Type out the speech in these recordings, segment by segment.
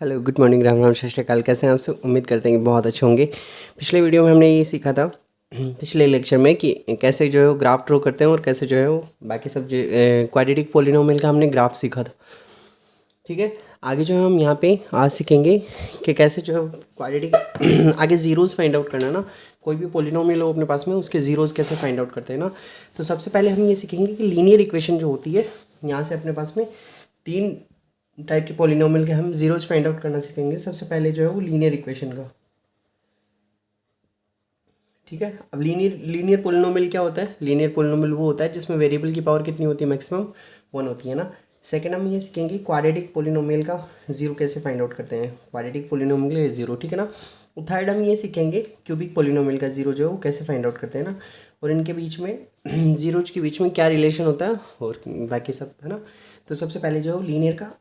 Hello, good morning, Ram Ram, सत श्री अकाल। कैसे हैं आप सब? उम्मीद करते हैं कि बहुत अच्छे होंगे। पिछले वीडियो में हमने ये सीखा था पिछले लेक्चर में कि कैसे जो है वो ग्राफ ड्रॉ करते हैं और कैसे जो है वो बाकी सब जो क्वाड्रेटिक पोलिनोमियल का हमने ग्राफ सीखा था। ठीक है, आगे जो है हम यहाँ पे आज सीखेंगे कि कैसे जो है क्वाड्रेटिक आगे ज़ीरोज़ फाइंड आउट करना ना। कोई भी पोलिनोमियल हो अपने पास में, उसके ज़ीरोज़ कैसे फाइंड आउट करते हैं ना। तो सबसे पहले हम ये सीखेंगे कि लीनियर इक्वेशन जो होती है, यहाँ से अपने पास में तीन टाइप के पोलिनोमियल के हम जीरोज फाइंड आउट करना सीखेंगे। सबसे पहले जो है वो लीनियर इक्वेशन का। ठीक है, अब लीनियर पोलिनोमियल क्या होता है? लीनियर पोलिनोमियल वो होता है जिसमें वेरिएबल की पावर कितनी होती है? मैक्सिमम 1 होती है ना। सेकंड हम ये सीखेंगे क्वाड्रेटिक पोलिनोमियल का जीरो कैसे फाइंड आउट करते हैं। क्वाड्रेटिक पोलिनोमियल का जीरो, ठीक है ना। थर्ड हम ये सीखेंगे क्यूबिक पोलिनोमियल का जीरो जो है वो कैसे फाइंड आउट करते हैं ना, और इनके बीच में जीरोज के बीच में क्या रिलेशन होता है और बाकी सब, है ना। तो सबसे पहले जो लीनियर का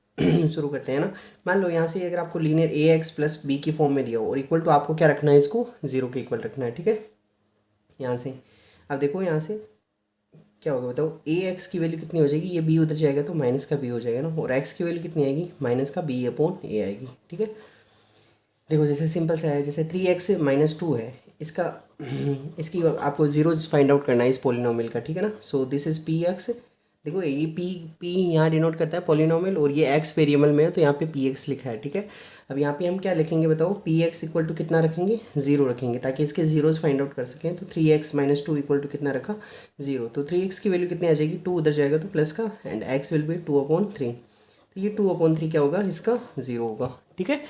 शुरू करते हैं ना। मान लो यहाँ से अगर आपको लीनियर ए एक्स प्लस बी की फॉर्म में दिया हो और इक्वल टू आपको क्या रखना है? इसको जीरो के इक्वल रखना है। ठीक है, यहाँ से अब देखो यहाँ से क्या होगा बताओ। ए एक्स की वैल्यू कितनी हो जाएगी? ये बी उधर जाएगा तो माइनस का बी हो जाएगा ना, और एक्स की वैल्यू कितनी आएगी? माइनस का बी अपॉन ए आएगी। ठीक है, देखो जैसे सिंपल सा है, जैसे 3x-2 है इसका इसकी आपको जीरोज फाइंड आउट करना है इस पोलिनोमियल का। ठीक है ना। So this is P x. देखो ये पी यहाँ डिनोट करता है पोलिनोमियल, और ये एक्स वेरिएबल में है तो यहाँ पे पी एक्स लिखा है। ठीक है, अब यहाँ पे हम क्या लिखेंगे बताओ? पी एक्स इक्वल टू कितना रखेंगे? जीरो रखेंगे, ताकि इसके जीरोज फाइंड आउट कर सकें। तो 3x-2 इक्वल टू कितना रखा? जीरो। तो 3x की वैल्यू कितनी आ जाएगी? 2 उधर जाएगा तो प्लस का, एंड x विल बी 2/3। तो ये 2/3 क्या होगा? इसका ज़ीरो होगा। ठीक है,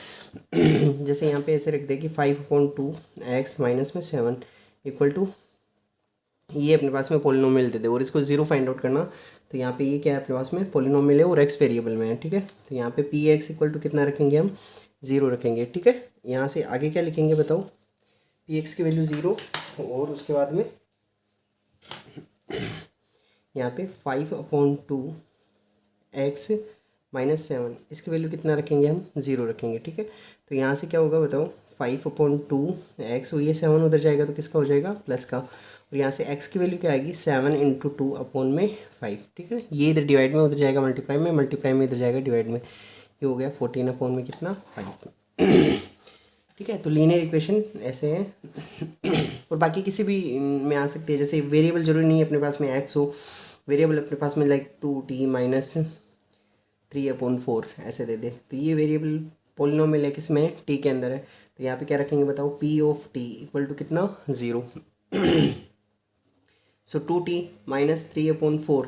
जैसे यहाँ पे ऐसे रख दे कि 5/2 x माइनस में 7 इक्वल टू, ये अपने पास में पोलिनोमियल दे दे और इसको जीरो फाइंड आउट करना। तो यहाँ पे ये क्या है अपने पास में? पोलिनोमियल है और एक्स वेरिएबल में है। ठीक है, तो यहाँ पे पी एक्स इक्वल टू कितना रखेंगे? हम ज़ीरो रखेंगे। ठीक है, यहाँ से आगे क्या लिखेंगे बताओ? पी एक्स की वैल्यू ज़ीरो, और उसके बाद में यहाँ पे 5/2 x माइनस 7, इसकी वैल्यू कितना रखेंगे? हम ज़ीरो रखेंगे। ठीक है, तो यहाँ से क्या होगा बताओ? 5/2 x, और ये 7 उधर जाएगा तो किसका हो जाएगा? प्लस का, और यहाँ से x की वैल्यू क्या आएगी? 7/2/5। ठीक है, ये इधर डिवाइड में, उधर जाएगा मल्टीप्लाई में, मल्टीप्लाई में इधर जाएगा डिवाइड में। ये हो गया 14 कितना? 5। ठीक है, तो लीनियर इक्वेशन ऐसे है और बाकी किसी भी में आ सकती है। जैसे वेरिएबल जरूरी नहीं है अपने पास में एक्स हो, वेरिएबल अपने पास में लाइक 2t माइनस 3/4 ऐसे दे दे, तो ये वेरिएबल पोलिनोमियल है किसमें? टी के अंदर है। तो यहाँ पे क्या रखेंगे बताओ? P of t equal to कितना? Zero. So 2t minus 3/4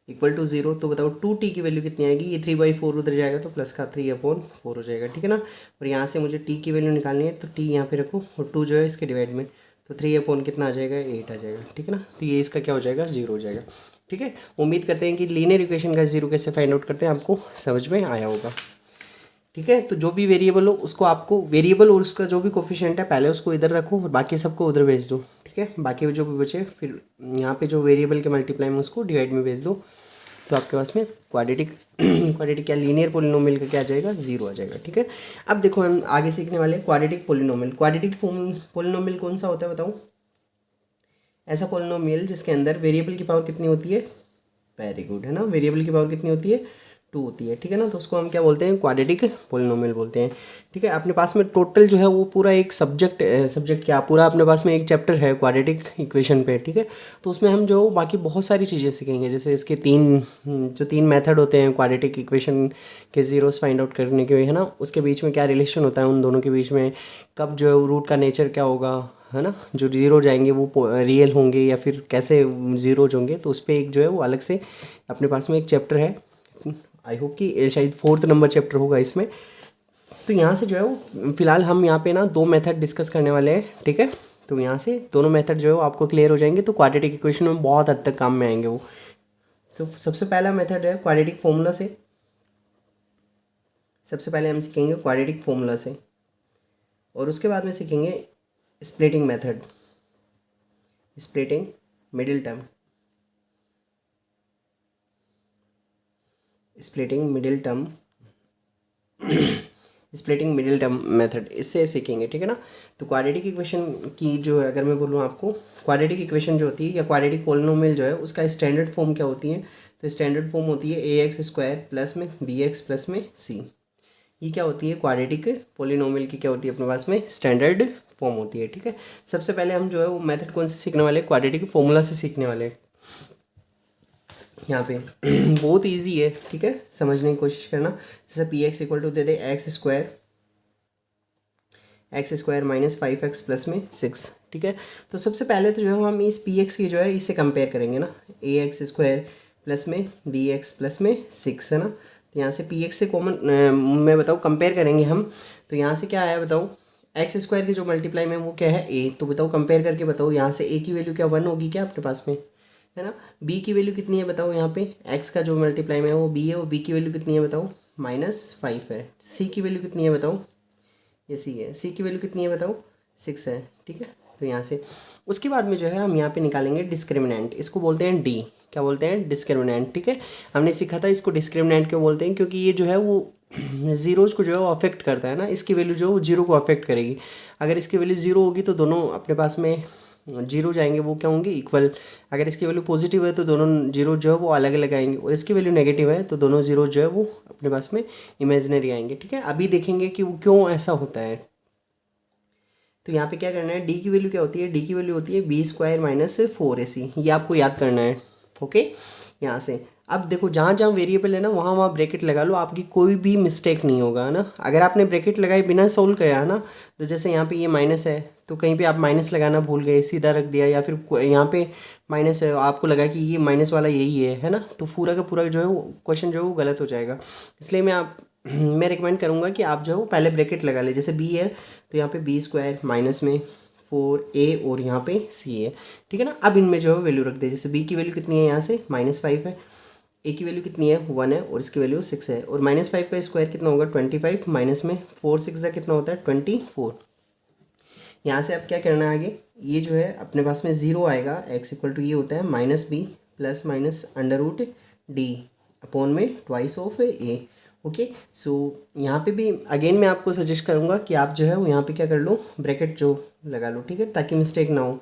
equal to zero. तो बताओ 2t की वैल्यू कितनी आएगी? ये 3/4 उधर जाएगा तो प्लस का 3/4 हो जाएगा। ठीक है ना, और यहाँ से मुझे t की वैल्यू निकालनी है, तो t यहाँ पे रखो और 2 जो है इसके डिवाइड में, तो 3/, कितना आ जाएगा? 8 आ जाएगा। ठीक है ना, तो ये इसका क्या हो जाएगा? ज़ीरो हो जाएगा। ठीक है, उम्मीद करते हैं कि लीनियर इक्वेशन का जीरो कैसे फाइंड आउट करते हैं आपको समझ में आया होगा। ठीक है, तो जो भी वेरिएबल हो उसको आपको, वेरिएबल और उसका जो भी कोफिशिएंट है पहले उसको इधर रखो और बाकी सबको उधर भेज दो। ठीक है, बाकी जो भी बचे फिर यहाँ पे जो वेरिएबल के मल्टीप्लाई में उसको डिवाइड में भेज दो, तो आपके पास में क्वाड्रेटिक क्या लीनियर पोलिनोमियल का क्या आ जाएगा? जीरो आ जाएगा। ठीक है, अब देखो हम आगे सीखने वाले क्वाड्रेटिक पोलिनोमियल। क्वाड्रेटिक पोलिनोमियल कौन सा होता है बताओ? ऐसा पोलिनोमियल जिसके अंदर वेरिएबल की पावर कितनी होती है? वेरी गुड, है ना, वेरिएबल की पावर कितनी होती है? 2 होती है। ठीक है ना, तो उसको हम क्या बोलते हैं? क्वाड्रेटिक पोलिनोमियल बोलते हैं। ठीक है, अपने पास में टोटल जो है वो पूरा एक सब्जेक्ट क्या पूरा अपने पास में एक चैप्टर है क्वाड्रेटिक इक्वेशन पे। ठीक है, तो उसमें हम जो बाकी बहुत सारी चीज़ें सीखेंगे, जैसे इसके तीन मेथड होते हैं क्वाड्रेटिक इक्वेशन के जीरोस फाइंड आउट करने के, है ना, उसके बीच में क्या रिलेशन होता है उन दोनों के बीच में, कब जो है रूट का नेचर क्या होगा, है ना, जो जीरो जाएंगे वो रियल होंगे या फिर कैसे जीरोज होंगे, तो उस पर एक जो है वो अलग से अपने पास में एक चैप्टर है। आई होप कि शायद 4th नंबर चैप्टर होगा इसमें। तो यहाँ से जो है वो फिलहाल हम यहाँ पे ना 2 मेथड डिस्कस करने वाले हैं। ठीक है, तो यहाँ से दोनों मेथड जो है वो आपको क्लियर हो जाएंगे तो क्वाड्रेटिक इक्वेशन में बहुत हद तक काम में आएंगे वो। तो सबसे पहला मेथड है क्वाड्रेटिक फॉर्मूला से। सबसे पहले हम सीखेंगे क्वाड्रेटिक फॉर्मूला से, और उसके बाद में सीखेंगे splitting method, splitting middle term, splitting middle term method, इससे सीखेंगे। ठीक है ना, तो क्वाड्रेटिक इक्वेशन की जो है अगर मैं बोलूँ आपको, क्वाड्रेटिक इक्वेशन जो होती है या क्वाड्रेटिक पोलिनोमियल जो है उसका स्टैंडर्ड फॉर्म क्या होती है? तो स्टैंडर्ड फॉर्म होती है ax² प्लस में bx प्लस में c। ये क्या होती है, क्वाड्रेटिक पोलिनोमियल की क्या होती है अपने पास में, स्टैंडर्ड फॉर्म होती है। ठीक है, सबसे पहले हम जो है वो मेथड कौन से सीखने वाले हैं, क्वाड्रेटिक फॉर्मूला से सीखने वाले हैं यहाँ पे। बहुत इजी है, ठीक है, समझने की कोशिश करना। जैसे पी एक्स इक्वल टू दे दे x square minus 5x plus में 6। ठीक है, तो सबसे पहले तो जो है हम इस पी एक्स की जो है इससे कंपेयर करेंगे ना, ए एक्स स्क्वायर प्लस में बी एक्स प्लस में 6 है ना। तो यहाँ से पी एक्स से कॉमन मैं बताऊँ कंपेयर करेंगे हम, तो यहाँ से क्या आया बताओ, एक्स स्क्वायर की जो मल्टीप्लाई में वो क्या है ए, तो बताओ कंपेयर करके बताओ, यहाँ से ए की वैल्यू क्या 1 होगी क्या अपने पास में, है ना। बी की वैल्यू कितनी है बताओ, यहाँ पे एक्स का जो मल्टीप्लाई में है वो बी है, और बी की वैल्यू कितनी है बताओ, -5 है। सी की वैल्यू कितनी है बताओ, ये सी है, सी की वैल्यू कितनी है बताओ, 6 है। ठीक है, तो यहाँ से उसके बाद में जो है हम यहाँ पे निकालेंगे डिस्क्रिमिनेंट, इसको बोलते हैं डी, क्या बोलते हैं, डिस्क्रिमिनेंट। ठीक है, हमने सीखा था इसको डिस्क्रिमिनेंट क्यों बोलते हैं, क्योंकि ये जो है वो जीरोज़ को जो है वो अफेक्ट करता है ना, इसकी वैल्यू जो है वो जीरो को अफेक्ट करेगी। अगर इसकी वैल्यू जीरो होगी तो दोनों अपने पास में जीरो जाएंगे, वो क्या होंगे, इक्वल। अगर इसकी वैल्यू पॉजिटिव है तो दोनों जीरो जो है वो अलग अलग आएंगे, और इसकी वैल्यू नेगेटिव है तो दोनों जीरो जो है वो अपने पास में इमेजिनरी आएंगे। ठीक है, अभी देखेंगे कि वो क्यों ऐसा होता है। तो यहाँ पे क्या करना है, डी की वैल्यू क्या होती है, डी की वैल्यू होती है बी स्क्वायर माइनस 4ac, ये आपको याद करना है। ओके, यहाँ से अब देखो जहाँ जहाँ वेरिएबल है ना वहाँ वहाँ ब्रैकेट लगा लो, आपकी कोई भी मिस्टेक नहीं होगा, है ना। अगर आपने ब्रैकेट लगाए बिना सोल्व किया है ना, तो जैसे यहाँ पे ये माइनस है तो कहीं पे आप माइनस लगाना भूल गए, सीधा रख दिया, या फिर यहाँ पे माइनस है आपको लगा कि ये माइनस वाला यही है ना, तो पूरा का पूरा जो है वो क्वेश्चन जो है वो गलत हो जाएगा। इसलिए मैं रिकमेंड करूँगा कि आप जो है वो पहले ब्रैकेट लगा ले, जैसे बी है तो यहाँ पे बी स्क्वायर माइनस में 4a और यहाँ पे c है। ठीक है ना, अब इनमें जो है वैल्यू रख दे, जैसे b की वैल्यू कितनी है यहाँ से -5 है, a की वैल्यू कितनी है 1 है, और इसकी वैल्यू 6 है, और -5 का स्क्वायर कितना होगा 25, माइनस में 4 6 का कितना होता है 24। यहाँ से अब क्या करना है आगे, ये जो है अपने पास में ज़ीरो आएगा, x इक्वल टू ये होता है -b plus minus √d upon में ट्वाइस ऑफ a। ओके, सो यहाँ पे भी अगेन मैं आपको सजेस्ट करूँगा कि आप जो है वो यहाँ पे क्या कर लो, ब्रैकेट जो लगा लो, ठीक है, ताकि मिस्टेक ना हो,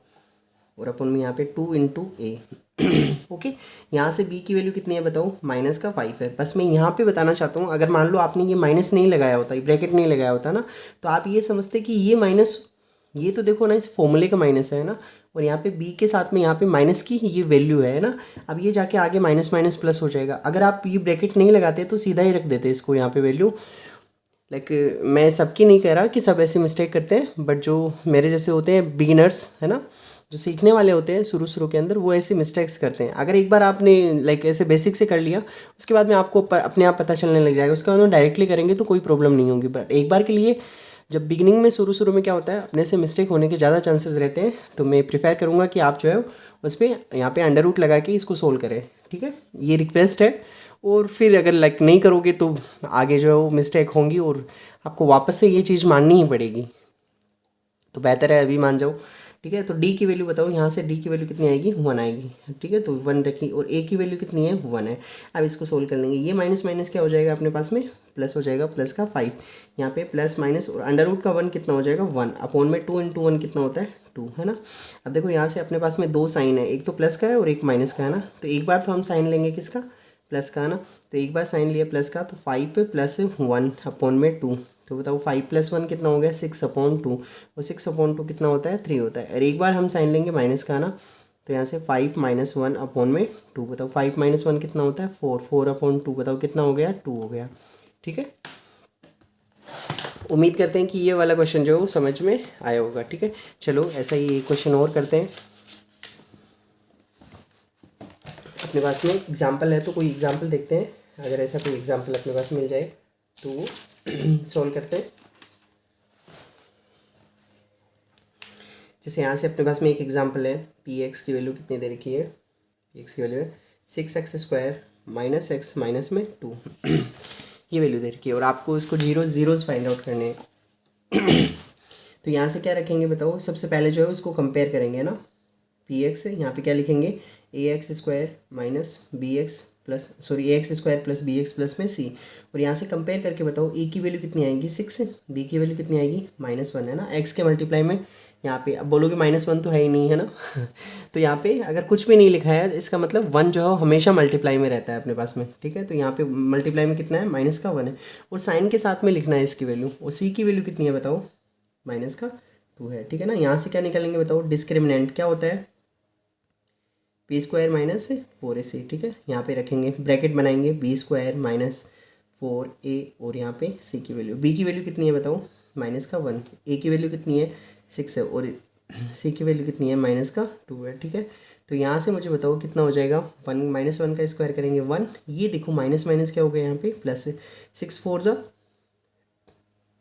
और अपन में यहाँ पे 2 × a। ओके, यहाँ से b की वैल्यू कितनी है बताओ, -5 है। बस मैं यहाँ पे बताना चाहता हूँ, अगर मान लो आपने ये माइनस नहीं लगाया होता, ये ब्रैकेट नहीं लगाया होता ना, तो आप ये समझते कि ये माइनस, ये तो देखो ना इस फॉर्मूले का माइनस है ना, और यहाँ पे b के साथ में यहाँ पे माइनस की ये वैल्यू है ना, अब ये जाके आगे माइनस माइनस प्लस हो जाएगा। अगर आप ये ब्रैकेट नहीं लगाते तो सीधा ही रख देते इसको यहाँ पे वैल्यू। लाइक मैं सबकी नहीं कह रहा कि सब ऐसे मिस्टेक करते हैं, बट जो मेरे जैसे होते हैं बिगिनर्स, है ना, जो सीखने वाले होते हैं शुरू के अंदर, वो ऐसे मिस्टेक्स करते हैं। अगर एक बार आपने लाइक ऐसे बेसिक से कर लिया, उसके बाद में आपको अपने आप पता चलने लग जाएगा, उसके बाद में डायरेक्टली करेंगे तो कोई प्रॉब्लम नहीं होगी। बट एक बार के लिए जब बिगिनिंग में शुरू में क्या होता है, अपने से मिस्टेक होने के ज़्यादा चांसेस रहते हैं, तो मैं प्रिफेर करूँगा कि आप जो है उस पर यहाँ पे अंडर रूट लगा के इसको सोल्व करें। ठीक है, ये रिक्वेस्ट है, और फिर अगर लाइक नहीं करोगे तो आगे जो है वो मिस्टेक होंगी और आपको वापस से ये चीज़ माननी ही पड़ेगी, तो बेहतर है अभी मान जाओ। ठीक है, तो डी की वैल्यू बताओ, यहाँ से डी की वैल्यू कितनी आएगी 1 आएगी। ठीक है, तो 1 रखी, और ए की वैल्यू कितनी है 1 है। अब इसको सोल्व कर लेंगे, ये माइनस माइनस क्या हो जाएगा अपने पास में, प्लस हो जाएगा, प्लस का 5, यहाँ पे प्लस माइनस, और अंडर रूट का 1 कितना हो जाएगा 1 अपॉन में 2 × 1 कितना होता है 2, है ना। अब देखो यहाँ से अपने पास में दो साइन है, एक तो प्लस का है और एक माइनस का है ना, तो एक बार तो हम साइन लेंगे किसका, प्लस का, है ना। तो एक बार साइन लिया प्लस का, तो 5 + 1 अपॉन में 2, तो बताओ 5 + 1 कितना हो गया 6/2, और 6/2 कितना होता है 3 होता है। और एक बार हम साइन लेंगे माइनस का ना, तो यहाँ से 5 - 1 अपॉन में 2, बताओ 5 - 1 कितना होता है 4, 4/2 बताओ कितना हो गया 2 हो गया। ठीक है, उम्मीद करते हैं कि ये वाला क्वेश्चन जो है वो समझ में आया होगा। ठीक है, चलो ऐसा ही एक क्वेश्चन और करते हैं। अपने पास में एग्जाम्पल है तो कोई एग्जाम्पल देखते हैं, अगर ऐसा कोई एग्जाम्पल अपने पास मिल जाए तो सॉल्व करते हैं। जैसे यहाँ से अपने पास में एक एग्जाम्पल है, पी एक्स की वैल्यू कितनी दे रखी है, पी एक्स की वैल्यू है 6x² - x - 2 ये वैल्यू दे रखी है, और आपको इसको जीरोज़ फाइंड आउट करने हैं। तो यहाँ से क्या रखेंगे बताओ, सबसे पहले जो है उसको कंपेयर करेंगे ना, पी एक्स, यहाँ पे क्या लिखेंगे a x square minus b x plus sorry a x square plus b x plus में सी। और यहाँ से कंपेयर करके बताओ ए की वैल्यू कितनी आएगी 6, बी की वैल्यू कितनी आएगी -1 है ना, एक्स के मल्टीप्लाई में। यहाँ पे अब बोलोगे -1 तो है ही नहीं है ना तो यहाँ पे अगर कुछ भी नहीं लिखा है इसका मतलब 1 जो है हमेशा मल्टीप्लाई में रहता है अपने पास में, ठीक है। तो यहाँ पे मल्टीप्लाई में कितना है -1 है, और साइन के साथ में लिखना है इसकी वैल्यू। और सी की वैल्यू कितनी है बताओ -2 है, ठीक है ना। यहाँ से क्या निकालेंगे बताओ, डिस्क्रिमिनेंट क्या होता है बी स्क्वायर माइनस 4ac, ठीक है। यहाँ पे रखेंगे ब्रैकेट बनाएंगे बी स्क्वायर माइनस 4a और यहाँ पे c की वैल्यू, b की वैल्यू कितनी है बताओ -1, a की वैल्यू कितनी है 6 है, और c की वैल्यू कितनी है -2 है, ठीक है। तो यहाँ से मुझे बताओ कितना हो जाएगा, 1 का स्क्वायर करेंगे 1, ये देखो माइनस माइनस क्या हो गया यहाँ पे प्लस, 6 4 जा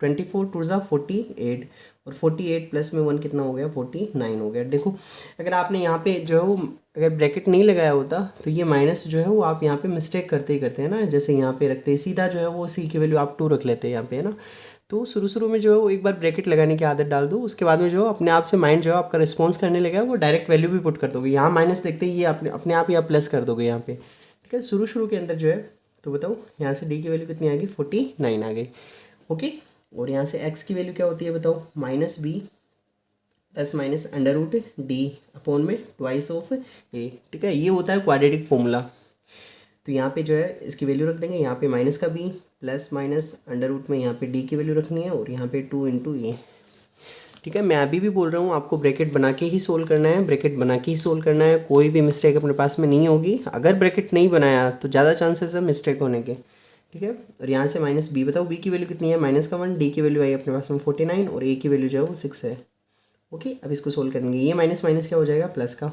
24 2 जा 48, और 48 प्लस में 1 कितना हो गया 49 हो गया। देखो अगर आपने यहाँ पे जो है वो अगर ब्रैकेट नहीं लगाया होता तो ये माइनस जो है वो आप यहाँ पे मिस्टेक करते ही करते हैं ना, जैसे यहाँ पे रखते हैं सीधा जो है वो सी की वैल्यू आप 2 रख लेते हैं यहाँ पे, है ना। तो शुरू में जो है वो एक बार ब्रैकेट लगाने की आदत डाल दो, उसके बाद में जो अपने आप से माइंड जो है आपका रिस्पॉन्स करने लगेगा, वो डायरेक्ट वैल्यू भी पुट कर दोगे। यहाँ माइनस देखते ही ये अपने आप ही आप प्लस कर दोगे यहाँ पे, ठीक है। शुरू के अंदर जो है तो बताओ यहाँ से डी की वैल्यू कितनी आ गई 49 आ गई, ओके। और यहाँ से x की वैल्यू क्या होती है बताओ -b plus minus under root d upon में ट्वाइस ऑफ ए, ठीक है। ये होता है क्वाड्रेटिक फॉर्मूला। तो यहाँ पे जो है इसकी वैल्यू रख देंगे, यहाँ पे माइनस का b plus minus under root में यहाँ पे d की वैल्यू रखनी है, और यहाँ पे 2 × a, ठीक है। मैं अभी भी बोल रहा हूँ आपको ब्रैकेट बना के ही सोल्व करना है, ब्रैकेट बना के ही सोल्व करना है, कोई भी मिस्टेक अपने पास में नहीं होगी। अगर ब्रैकेट नहीं बनाया तो ज़्यादा चांसेस है मिस्टेक होने के, ठीक है। और यहाँ से -b बताओ, b की वैल्यू कितनी है -1, d की वैल्यू आई अपने पास में 49, और a की वैल्यू जो है वो 6 है, ओके। अब इसको सोल्व करेंगे, ये माइनस माइनस क्या हो जाएगा प्लस का,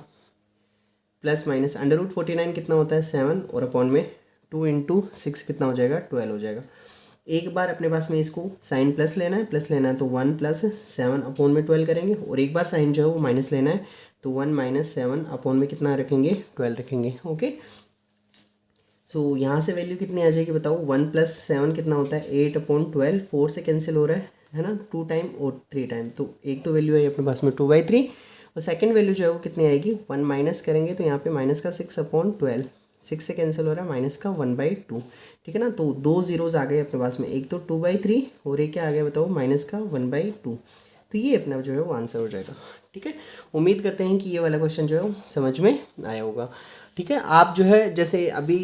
प्लस माइनस अंडर रूट 49 कितना होता है 7, और अपॉन में 2 × 6 कितना हो जाएगा 12 हो जाएगा। एक बार अपने पास में इसको साइन प्लस लेना है तो 1 + 7 अपॉन में 12 करेंगे, और एक बार साइन जो है वो माइनस लेना है तो 1 - 7 अपॉन में कितना रखेंगे 12 रखेंगे, ओके। सो यहाँ से वैल्यू कितनी आ जाएगी बताओ, 1 + 7 कितना होता है 8/12, 4 से कैंसिल हो रहा है ना, 2 टाइम और 3 टाइम, तो एक तो वैल्यू है अपने पास में 2/3, और सेकंड वैल्यू जो है वो कितनी आएगी 1 माइनस करेंगे तो यहाँ पे -6/12, 6 से कैंसिल हो रहा है -1/2, ठीक है ना। तो 2 ज़ीरोज़ आ गए अपने पास में, एक तो 2/3 और एक क्या आ गया बताओ -1/2। तो ये अपना जो है वो आंसर हो जाएगा, ठीक है। उम्मीद करते हैं कि ये वाला क्वेश्चन जो है वो समझ में आया होगा, ठीक है। आप जो है जैसे अभी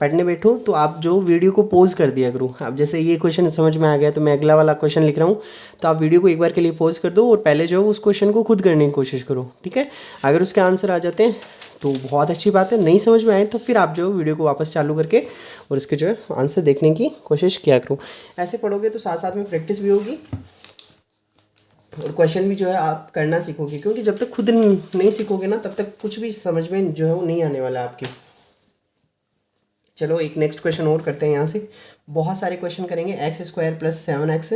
पढ़ने बैठो तो आप जो वीडियो को पॉज कर दिया करो। अब जैसे ये क्वेश्चन समझ में आ गया तो मैं अगला वाला क्वेश्चन लिख रहा हूँ, तो आप वीडियो को एक बार के लिए पॉज कर दो और पहले जो है उस क्वेश्चन को खुद करने की कोशिश करो, ठीक है। अगर उसके आंसर आ जाते हैं तो बहुत अच्छी बात है, नहीं समझ में आए तो फिर आप जो वीडियो को वापस चालू करके और इसके जो है आंसर देखने की कोशिश किया करो। ऐसे पढ़ोगे तो साथ साथ में प्रैक्टिस भी होगी और क्वेश्चन भी जो है आप करना सीखोगे, क्योंकि जब तक खुद नहीं सीखोगे ना तब तक कुछ भी समझ में जो है वो नहीं आने वाला आपके। चलो एक नेक्स्ट क्वेश्चन और करते हैं। यहाँ से बहुत सारे क्वेश्चन करेंगे, x² + 7x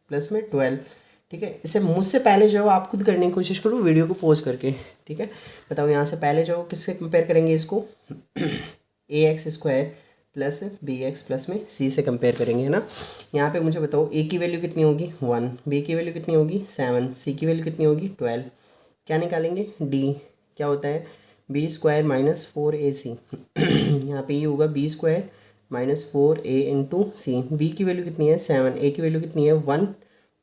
प्लस में 12, ठीक है। इससे मुझसे पहले जो है आप खुद करने की कोशिश करो वीडियो को पॉज करके, ठीक है। बताओ यहाँ से पहले जो किससे कंपेयर करेंगे इसको ax² + bx प्लस में c से कंपेयर करेंगे, है ना। यहाँ पे मुझे बताओ a की वैल्यू कितनी होगी 1, b की वैल्यू कितनी होगी 7, c की वैल्यू कितनी होगी 12। क्या निकालेंगे d क्या होता है b² - 4ac यहाँ पे ये होगा b² - 4a × c। b की वैल्यू कितनी है 7, a की वैल्यू कितनी है 1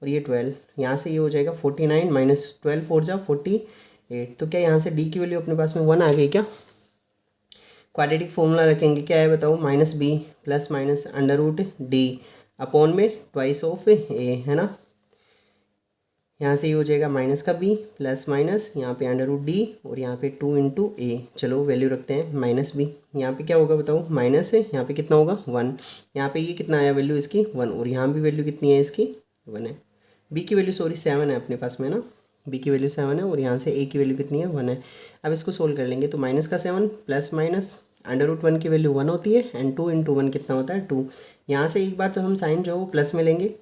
और ये 12। यहाँ से ये हो जाएगा 49 - 12 4 जा 48। तो क्या यहाँ से d की वैल्यू अपने पास में 1 आ गई क्या। क्वाड्रेटिक फॉर्मूला रखेंगे, क्या है बताओ -b plus minus under root d upon में ट्वाइस ऑफ ए, है ना। यहाँ से ये हो जाएगा माइनस का b प्लस माइनस यहाँ पे अंडर रूट डी और यहाँ पे 2 × a। चलो वैल्यू रखते हैं -b, यहाँ पे क्या होगा बताओ माइनस है, यहाँ पे कितना होगा 1, यहाँ पे ये कितना आया वैल्यू इसकी 1, और यहाँ भी वैल्यू कितनी है इसकी 1 है। b की वैल्यू 7 है अपने पास में ना, b की वैल्यू 7 है, और यहाँ से a की वैल्यू कितनी है 1 है। अब इसको सोल्व कर लेंगे तो -7 प्लस माइनस अंडर रूट 1 की वैल्यू 1 होती है, एंड 2 × 1 कितना होता है 2। यहाँ से एक बार तो हम साइन जो है वो प्लस में लेंगे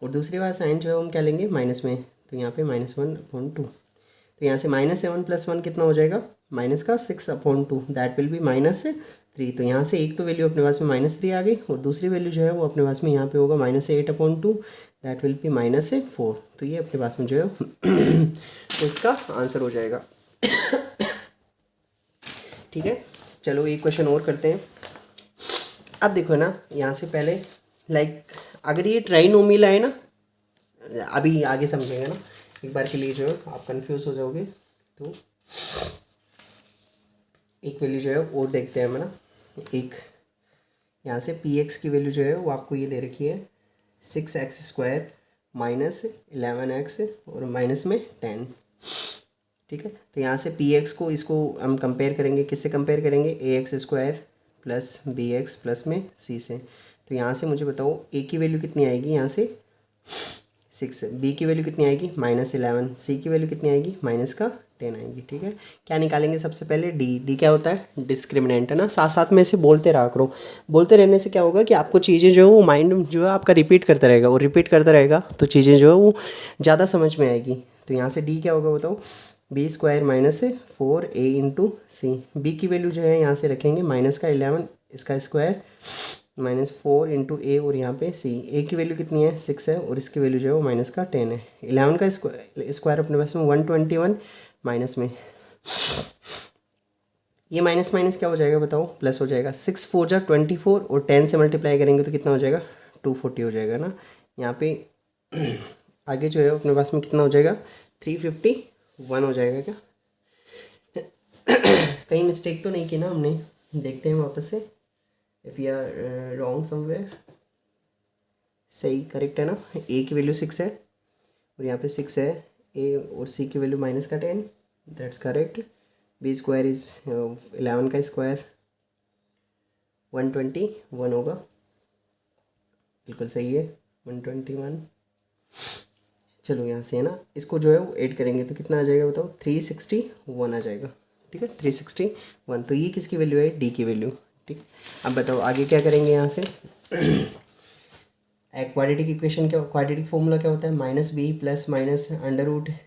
और दूसरी बार साइन जो है हम क्या लेंगे माइनस में, तो यहाँ पे -1/2। तो यहाँ से -7 + 1 कितना हो जाएगा, माइनस का 6/2, दैट विल बी -3। तो यहाँ से एक तो वैल्यू अपने पास में -3 आ गई और दूसरी वैल्यू जो है वो अपने पास में यहाँ पे होगा -8/2, दैट विल बी -4। तो ये अपने पास में जो है इसका आंसर हो जाएगा। ठीक है, चलो एक क्वेश्चन और करते हैं। अब देखो ना, यहाँ से पहले अगर ये ट्राइनोमियल है ना, अभी आगे समझेंगे ना, एक बार के लिए जो है आप कंफ्यूज हो जाओगे। तो एक वैल्यू जो है और देखते हैं हम ना, एक यहाँ से px की वैल्यू जो है वो आपको ये दे रखी है 6x² - 11x और माइनस में 10। ठीक है, तो यहाँ से px को इसको हम कंपेयर करेंगे, किससे कंपेयर करेंगे, ax² + bx + में c से। तो यहाँ से मुझे बताओ a की वैल्यू कितनी आएगी, यहाँ से 6, b की वैल्यू कितनी आएगी -11, c की वैल्यू कितनी आएगी -10 आएगी। ठीक है, क्या निकालेंगे सबसे पहले, d क्या होता है, डिस्क्रिमिनेंट है ना। साथ साथ में इसे बोलते रहा करो, बोलते रहने से क्या होगा कि आपको चीज़ें जो है वो माइंड जो है आपका रिपीट करता रहेगा, और रिपीट करता रहेगा तो चीज़ें जो है वो ज़्यादा समझ में आएगी। तो यहाँ से d क्या होगा बताओ, b² - 4a × c। b की वैल्यू जो है यहाँ से रखेंगे -11 इसका स्क्वायर -4 × a और यहाँ पे c। a की वैल्यू कितनी है 6 है और इसकी वैल्यू जो है वो -10 है। 11 का स्क्वायर अपने पास में 121 माइनस में ये माइनस माइनस क्या हो जाएगा बताओ, प्लस हो जाएगा। 6 4 जा 24 और 10 से मल्टीप्लाई करेंगे तो कितना हो जाएगा 240 हो जाएगा ना। यहाँ पे आगे जो है अपने पास में कितना हो जाएगा 351 हो जाएगा। क्या कहीं मिस्टेक तो नहीं की ना हमने, देखते हैं वापस से, if you are wrong somewhere. सही करेक्ट है ना, ए की वैल्यू 6 है और यहाँ पे 6 है, ए और सी की value -10, that's correct. b² is 11 का स्क्वायर 121 होगा, बिल्कुल सही है 121। चलो यहाँ से है ना, इसको जो है वो ऐड करेंगे तो कितना आ जाएगा बताओ 361 आ जाएगा। ठीक है 361, तो ये किसकी वैल्यू है, डी की वैल्यू। ठीक, अब बताओ आगे क्या करेंगे यहाँ से। क्वाड्रेटिक इक्वेशन क्या, क्वाड्रेटिक फॉर्मूला क्या होता है, -b +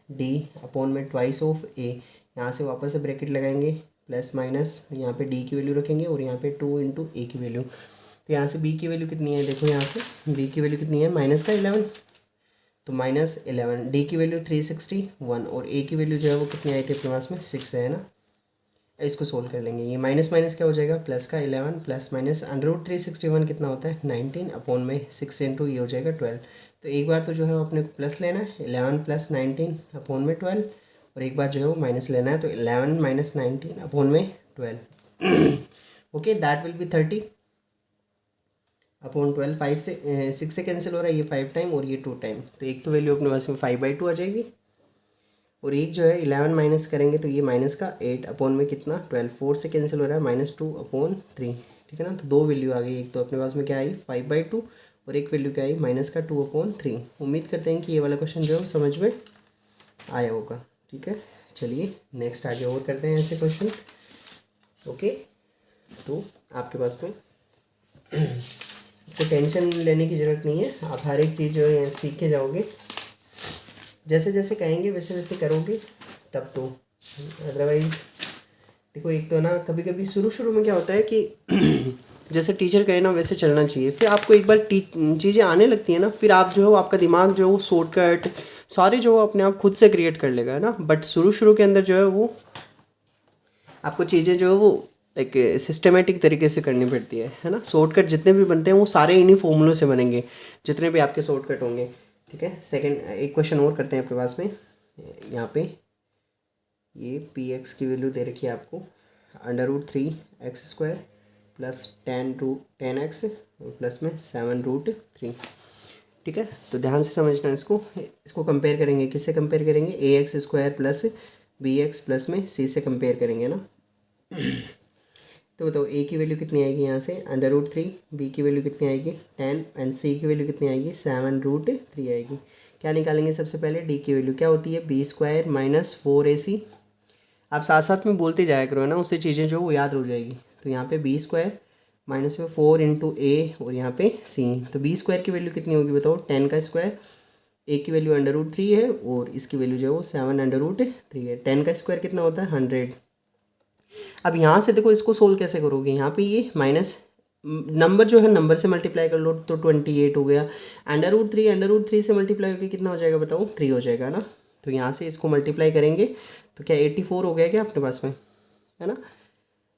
-√d/में ट्वाइस ऑफ a। यहाँ से वापस से ब्रैकेट लगाएंगे, प्लस माइनस यहाँ पे d की वैल्यू रखेंगे और यहाँ पे 2 × a की वैल्यू। तो यहाँ से b की वैल्यू कितनी है, देखो यहाँ से b की वैल्यू कितनी है -11, तो -11, d की वैल्यू 361 और a की वैल्यू जो है वो कितनी आई थी अपने पास में 6 है ना। इसको सोल्व कर लेंगे, ये माइनस माइनस क्या हो जाएगा, प्लस का 11 प्लस माइनस √361 कितना होता है 19/में 6 × ये हो जाएगा 12। तो एक बार तो जो है अपने को प्लस लेना है 11 + 19/में 12, और एक बार जो है वो माइनस लेना है तो 11 - 19/में 12। Okay, that will be 30/12। 5 से 6 से कैंसिल हो रहा है, ये 5 टाइम और ये 2 टाइम, तो एक तो वैल्यू अपने पास में 5/2 आ जाएगी, और एक जो है 11 माइनस करेंगे तो ये माइनस का 8/में कितना 12, 4 से कैंसिल हो रहा है -2/3। ठीक है ना, तो दो वैल्यू आ गई, एक तो अपने पास में क्या आई 5/2 और एक वैल्यू क्या आई -2/3। उम्मीद करते हैं कि ये वाला क्वेश्चन जो है समझ में आया होगा। ठीक है, चलिए नेक्स्ट आगे और करते हैं ऐसे क्वेश्चन। ओके, तो आपके पास में तो टेंशन लेने की ज़रूरत नहीं है, आप हर एक चीज़ जो है सीख के जाओगे, जैसे जैसे कहेंगे वैसे वैसे करोगे तब तो। अदरवाइज़ देखो, एक तो ना कभी कभी शुरू शुरू में क्या होता है कि जैसे टीचर कहे ना वैसे चलना चाहिए, फिर आपको एक बार चीज़ें आने लगती हैं ना, फिर आप जो है आपका दिमाग जो है वो शॉर्टकट सारे जो अपने आप खुद से क्रिएट कर लेगा, है ना। बट शुरू शुरू के अंदर जो है वो आपको चीज़ें जो है वो एक सिस्टमेटिक तरीके से करनी पड़ती है ना। शॉर्टकट जितने भी बनते हैं वो सारे इन्हीं फॉर्मूलों से बनेंगे, जितने भी आपके शॉर्टकट होंगे। ठीक है, सेकंड एक क्वेश्चन और करते हैं अपने पास में। यहाँ पे ये px की वैल्यू दे रखी है आपको √3x² + 10x और प्लस में 7√3। ठीक है, तो ध्यान से समझना इसको कंपेयर करेंगे, किससे कंपेयर करेंगे, ax² + bx + में c से कंपेयर करेंगे ना। तो बताओ a की वैल्यू कितनी आएगी यहाँ से √3, b की वैल्यू कितनी आएगी 10 एंड c की वैल्यू कितनी आएगी 7√3 आएगी। क्या निकालेंगे सबसे पहले, d की वैल्यू क्या होती है b² - 4ac। आप साथ साथ में बोलते जाया करो ना, उससे चीज़ें जो वो याद हो जाएगी। तो यहाँ पे b² माइनस में 4 × a और यहाँ पे c, तो b² की वैल्यू कितनी होगी बताओ 10 का स्क्वायर ए की वैल्यू √3 है और इसकी वैल्यू जो है वो 7√3 है। 10 का स्क्वायर कितना होता है 100। अब यहाँ से देखो इसको सोल्व कैसे करोगे, यहाँ पे ये माइनस नंबर जो है नंबर से मल्टीप्लाई कर लो तो 28 हो गया। √3 से मल्टीप्लाई होकर कितना हो जाएगा बताओ 3 हो जाएगा ना। तो यहाँ से इसको मल्टीप्लाई करेंगे तो क्या 84 हो गया क्या अपने पास में, है ना।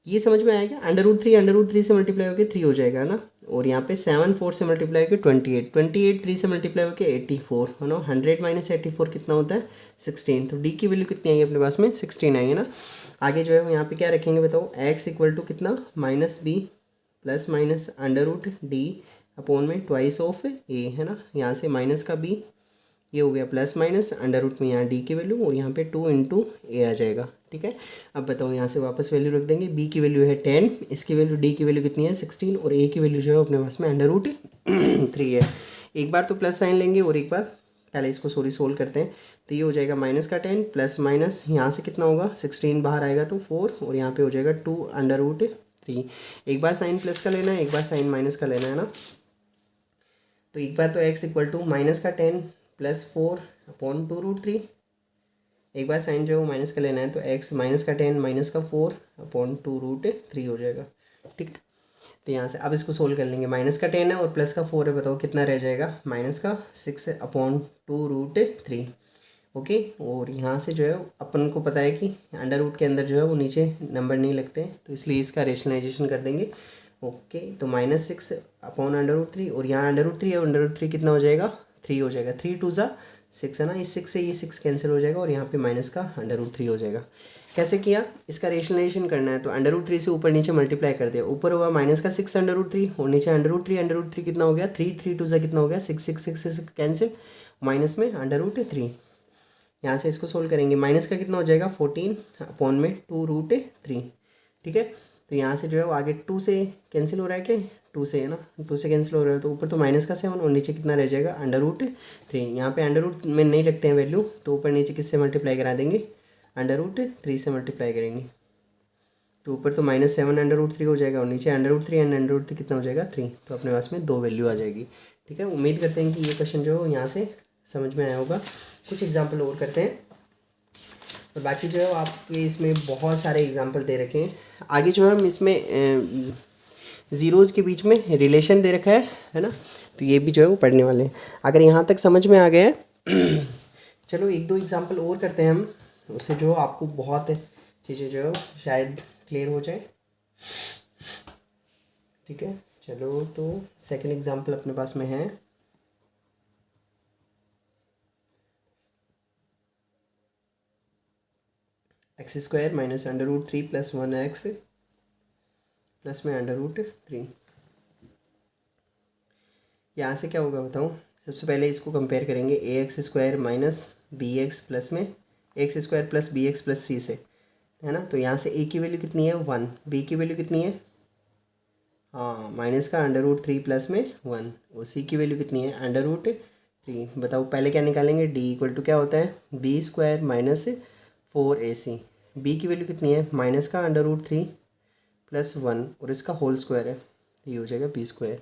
ये समझ में आया क्या, √3 से मल्टीप्लाई होकर 3 हो जाएगा ना। और यहाँ पे 7 4 से मल्टीप्लाई होकर 28 3 से मल्टीप्लाई होकर 84 है ना। 100 - 84 कितना होता है 16। तो डी की वैल्यू कितनी आई अपने पास में 16 आई है ना। आगे जो है वो यहाँ पे क्या रखेंगे बताओ, x = कितना -b ± √d अपॉन में ट्वाइस ऑफ a है ना। यहाँ से माइनस का b ये हो गया प्लस माइनस अंडर रूट में यहाँ d की वैल्यू और यहाँ पे 2 × a आ जाएगा। ठीक है, अब बताओ यहाँ से वापस वैल्यू रख देंगे। b की वैल्यू है 10, इसकी वैल्यू d की वैल्यू कितनी है 16 और a की वैल्यू जो है अपने पास में √3 है। एक बार तो प्लस साइन लेंगे और एक बार पहले इसको सोल्व करते हैं। तो ये हो जाएगा -10 प्लस माइनस यहाँ से कितना होगा 16 बाहर आएगा तो 4 और यहाँ पे हो जाएगा 2 √3। एक बार साइन प्लस का लेना है, एक बार साइन माइनस का लेना है ना। तो एक बार तो x = -10 + 4 अपॉन 2√3। एक बार साइन जो है वो माइनस का लेना है तो x -10 - 4 अपॉन 2√3 हो जाएगा। ठीक है, तो यहाँ से अब इसको सोल्व कर लेंगे। -10 है और प्लस का 4 है, बताओ कितना रह जाएगा -6 अपॉन 2√3। ओके, और यहाँ से जो है अपन को पता है कि अंडर रूट के अंदर जो है वो नीचे नंबर नहीं लगते हैं तो इसलिए इसका रेशनलाइजेशन कर देंगे। ओके, तो -6 अपॉन √3 और यहाँ √3 है, √3 कितना हो जाएगा 3 हो जाएगा। 3 2 = 6 है ना। इस 6 से ये 6 कैंसिल हो जाएगा और यहाँ पे माइनस का √3 हो जाएगा। कैसे किया, इसका रेशनलाइजेशन करना है तो √3 से ऊपर नीचे मल्टीप्लाई कर दिया। ऊपर हुआ -6 √3 और नीचे √3 कितना हो गया 3 3 2 = कितना हो गया 6 6 6 कैंसिल माइनस में √3। यहाँ से इसको सोल्व करेंगे, माइनस का कितना हो जाएगा 14 अपॉन में 2√3। ठीक है, तो यहाँ से जो है वो आगे 2 से कैंसिल हो रहा है क्या 2 से है ना, 2 से कैंसिल हो रहा है तो ऊपर तो -7 और नीचे कितना रह जाएगा √3। यहाँ पे अंडर रूट में नहीं रखते हैं वैल्यू तो ऊपर नीचे किससे मल्टीप्लाई करा देंगे √3 से मल्टीप्लाई करेंगे तो ऊपर तो -7 √3 हो जाएगा और नीचे √3 कितना हो जाएगा 3। तो अपने पास में 2 वैल्यू आ जाएगी। ठीक है, उम्मीद करते हैं कि ये क्वेश्चन जो है यहाँ से समझ में आया होगा। कुछ एग्जाम्पल और करते हैं और बाकी जो है आपके इसमें बहुत सारे एग्जाम्पल दे रखे हैं। आगे जो है हम इसमें ज़ीरोज़ के बीच में रिलेशन दे रखा है ना, तो ये भी जो है वो पढ़ने वाले हैं। अगर यहाँ तक समझ में आ गया है चलो 1-2 एग्जाम्पल और करते हैं हम, उससे जो आपको बहुत चीज़ें जो है शायद क्लियर हो जाए। ठीक है, चलो तो सेकंड एग्जाम्पल अपने पास में है। x² - √3 + 1x प्लस में √3। यहाँ से क्या होगा बताओ, सबसे पहले इसको कंपेयर करेंगे ax² - bx प्लस में x² + bx + c से, है ना। तो यहाँ से a की वैल्यू कितनी है 1, b की वैल्यू कितनी है हाँ माइनस का √3 प्लस में 1 और c की वैल्यू कितनी है √3। बताओ पहले क्या निकालेंगे, d = क्या होता है b² - 4ac। b की वैल्यू कितनी है माइनस का √3 + 1 और इसका होल स्क्वायर है तो ये हो जाएगा b²।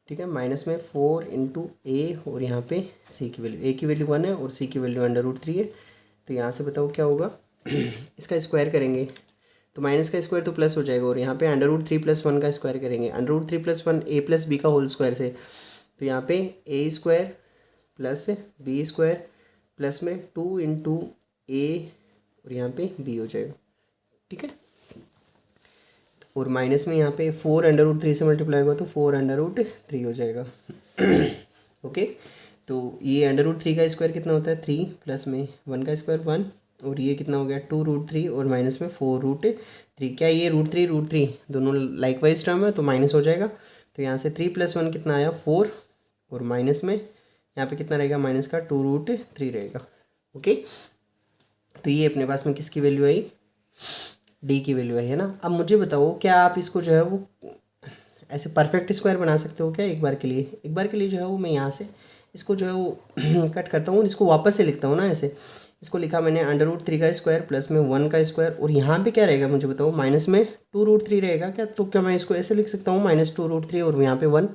ठीक है, माइनस में 4 × a और यहाँ पे c की वैल्यू, a की वैल्यू 1 है और c की वैल्यू √3 है। तो यहाँ से बताओ क्या होगा इसका स्क्वायर करेंगे तो माइनस का स्क्वायर तो प्लस हो जाएगा और यहाँ पे √3 + 1 का स्क्वायर करेंगे, √3 + 1 a + b का होल स्क्वायर से। तो यहाँ पे a² + b² प्लस में 2 × a और यहाँ पे b हो जाएगा। ठीक है, और माइनस में यहाँ पे 4 √3 से मल्टीप्लाई होगा तो 4 √3 हो जाएगा। ओके, तो ये √3 का स्क्वायर कितना होता है 3 प्लस में 1 का स्क्वायर 1 और ये कितना हो गया 2√3 और माइनस में 4√3। क्या ये √3 दोनों लाइकवाइज टर्म है तो माइनस हो जाएगा। तो यहाँ से 3 + 1 कितना आया 4 और माइनस में यहाँ पे कितना रहेगा माइनस का 2√3 रहेगा। ओके, तो ये अपने पास में किसकी वैल्यू आई डी की वैल्यू है ना। अब मुझे बताओ क्या आप इसको जो है वो ऐसे परफेक्ट स्क्वायर बना सकते हो क्या। एक बार के लिए जो है वो मैं यहाँ से इसको जो है वो कट करता हूँ और इसको वापस से लिखता हूँ ना। ऐसे इसको लिखा मैंने √3 का स्क्वायर प्लस में 1 का स्क्वायर और यहाँ पे क्या रहेगा मुझे बताओ माइनस में 2√3 रहेगा क्या। तो क्या मैं इसको ऐसे लिख सकता हूँ -2√3 और यहाँ पे 1।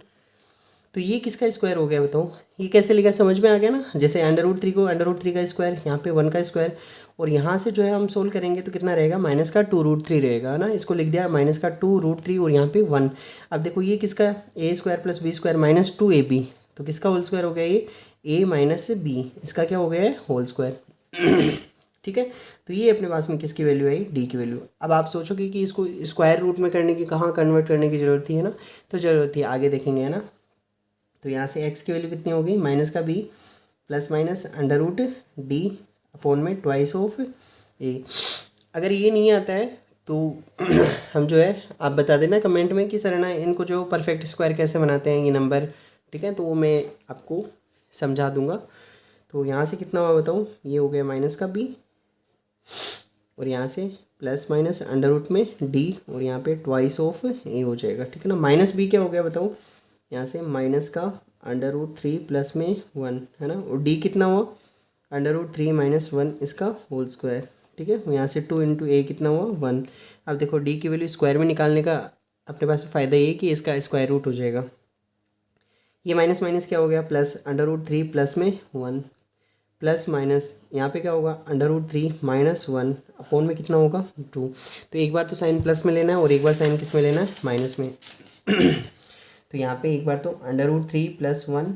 तो ये किसका स्क्वायर हो गया बताओ, ये कैसे लिखा समझ में आ गया ना। जैसे अंडर रूट 3 को अंडर रूट 3 का स्क्वायर, यहाँ पे 1 का स्क्वायर, और यहाँ से जो है हम सोल्व करेंगे तो कितना रहेगा, -2√3 रहेगा ना। इसको लिख दिया -2√3 और यहाँ पे 1। अब देखो ये किसका, a² + b² -2ab, तो किसका होल स्क्वायर हो गया ये, a - b, इसका क्या हो गया है, होल स्क्वायर। ठीक है, तो ये अपने पास में किसकी वैल्यू आई, डी की वैल्यू। अब आप सोचोगे कि इसको स्क्वायर रूट में करने की, कहाँ कन्वर्ट करने की ज़रूरत थी, है ना, तो ज़रूरत थी, आगे देखेंगे, है ना। तो यहाँ से x की वैल्यू कितनी होगी, -b ± √d/2 अगर ये नहीं आता है तो हम जो है, आप बता देना कमेंट में कि सर ना इनको जो परफेक्ट स्क्वायर कैसे बनाते हैं ये नंबर, ठीक है, तो वो मैं आपको समझा दूंगा। तो यहाँ से कितना हुआ बताऊँ, ये हो गया -b और यहाँ से ±√d और यहाँ पे 2a हो जाएगा, ठीक है ना। -b क्या हो गया बताओ, यहाँ से -√3 प्लस में 1, है ना, और d कितना हुआ, √3 - 1 इसका होल स्क्वायर, ठीक है। यहाँ से 2 × a कितना हुआ, 1। अब देखो d की वैल्यू स्क्वायर में निकालने का अपने पास फ़ायदा ये कि इसका स्क्वायर रूट हो जाएगा। ये माइनस माइनस क्या हो गया, +√3 प्लस में 1 प्लस माइनस यहाँ पे क्या होगा, √3 - 1 अपॉन में कितना होगा, 2। तो एक बार तो साइन प्लस में लेना है और एक बार साइन किस में लेना है, माइनस में। तो यहाँ पे एक बार तो √3 + 1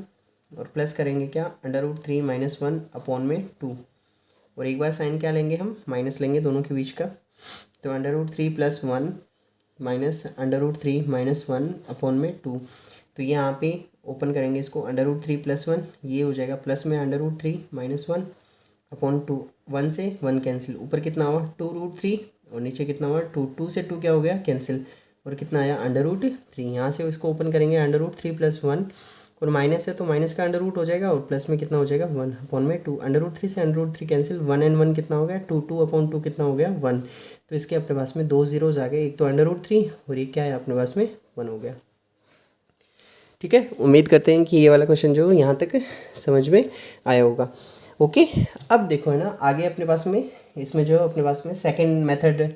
और प्लस करेंगे क्या, √3 - 1 अपॉन में 2, और एक बार साइन क्या लेंगे हम, माइनस लेंगे दोनों के बीच का। तो √3 + 1 -√3 - 1 अपॉन में 2। तो यहाँ पे ओपन करेंगे इसको, √3 + 1 ये हो जाएगा प्लस में √3 - 1 अपॉन 2, 1 से 1 कैंसिल, ऊपर कितना हुआ 2√3 और नीचे कितना हुआ 2, 2 से 2 क्या हो गया, कैंसिल, और कितना आया √3। यहाँ से इसको ओपन करेंगे √3 + 1 और माइनस है तो माइनस का अंडर रूट हो जाएगा और प्लस में कितना हो जाएगा 1 अपॉन में 2, √3 से √3 कैंसिल, 1 and 1 कितना हो गया 2, 2 अपॉन 2 कितना हो गया 1। तो इसके अपने पास में 2 ज़ीरोज़ आ गए, एक तो √3 और एक क्या है अपने पास में 1 हो गया। ठीक है, उम्मीद करते हैं कि ये वाला क्वेश्चन जो यहाँ तक समझ में आया होगा। ओके, अब देखो है ना, आगे अपने पास में इसमें जो अपने पास में सेकंड मेथड,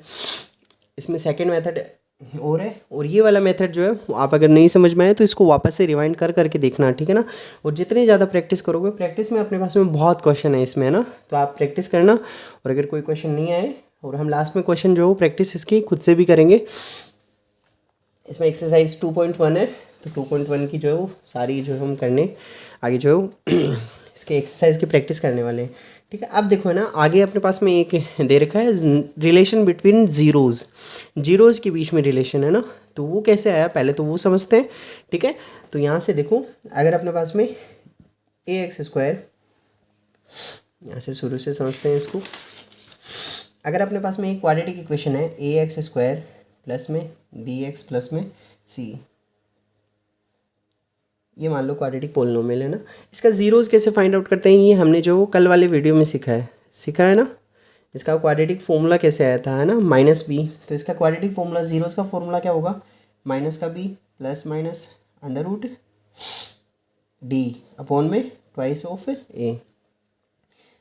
इसमें सेकंड मेथड और है, और ये वाला मेथड जो है आप अगर नहीं समझ में आए तो इसको वापस से रिवाइंड कर करके देखना, ठीक है ना। और जितनी ज़्यादा प्रैक्टिस करोगे, प्रैक्टिस में अपने पास में बहुत क्वेश्चन है इसमें, है ना, तो आप प्रैक्टिस करना। और अगर कोई क्वेश्चन नहीं आए, और हम लास्ट में क्वेश्चन जो प्रैक्टिस इसकी खुद से भी करेंगे। इसमें एक्सरसाइज 2.1 है, तो 2.1 की जो है वो सारी जो हम करने आगे जो इसके एक्सरसाइज की प्रैक्टिस करने वाले हैं। ठीक है, अब देखो है ना, आगे अपने पास में एक दे रखा है रिलेशन बिटवीन जीरोज़ के बीच में रिलेशन, है ना। तो वो कैसे आया पहले तो वो समझते हैं। ठीक है, तो यहाँ से देखो, अगर अपने पास में ax², यहाँ से शुरू से समझते हैं इसको। अगर अपने पास में एक क्वाड्रेटिक इक्वेशन है ax² प्लस में bx प्लस में c, ये मान लो क्वाड्रेटिक पोलिनोमियल है ना। इसका जीरोज़ कैसे फाइंड आउट करते हैं, ये हमने जो कल वाले वीडियो में सीखा है ना। इसका क्वाड्रेटिक फॉर्मूला कैसे आया था, है ना, -b। तो इसका क्वाड्रेटिक फॉर्मूला, जीरोज़ का फॉर्मूला क्या होगा, -b plus minus √d upon में 2a।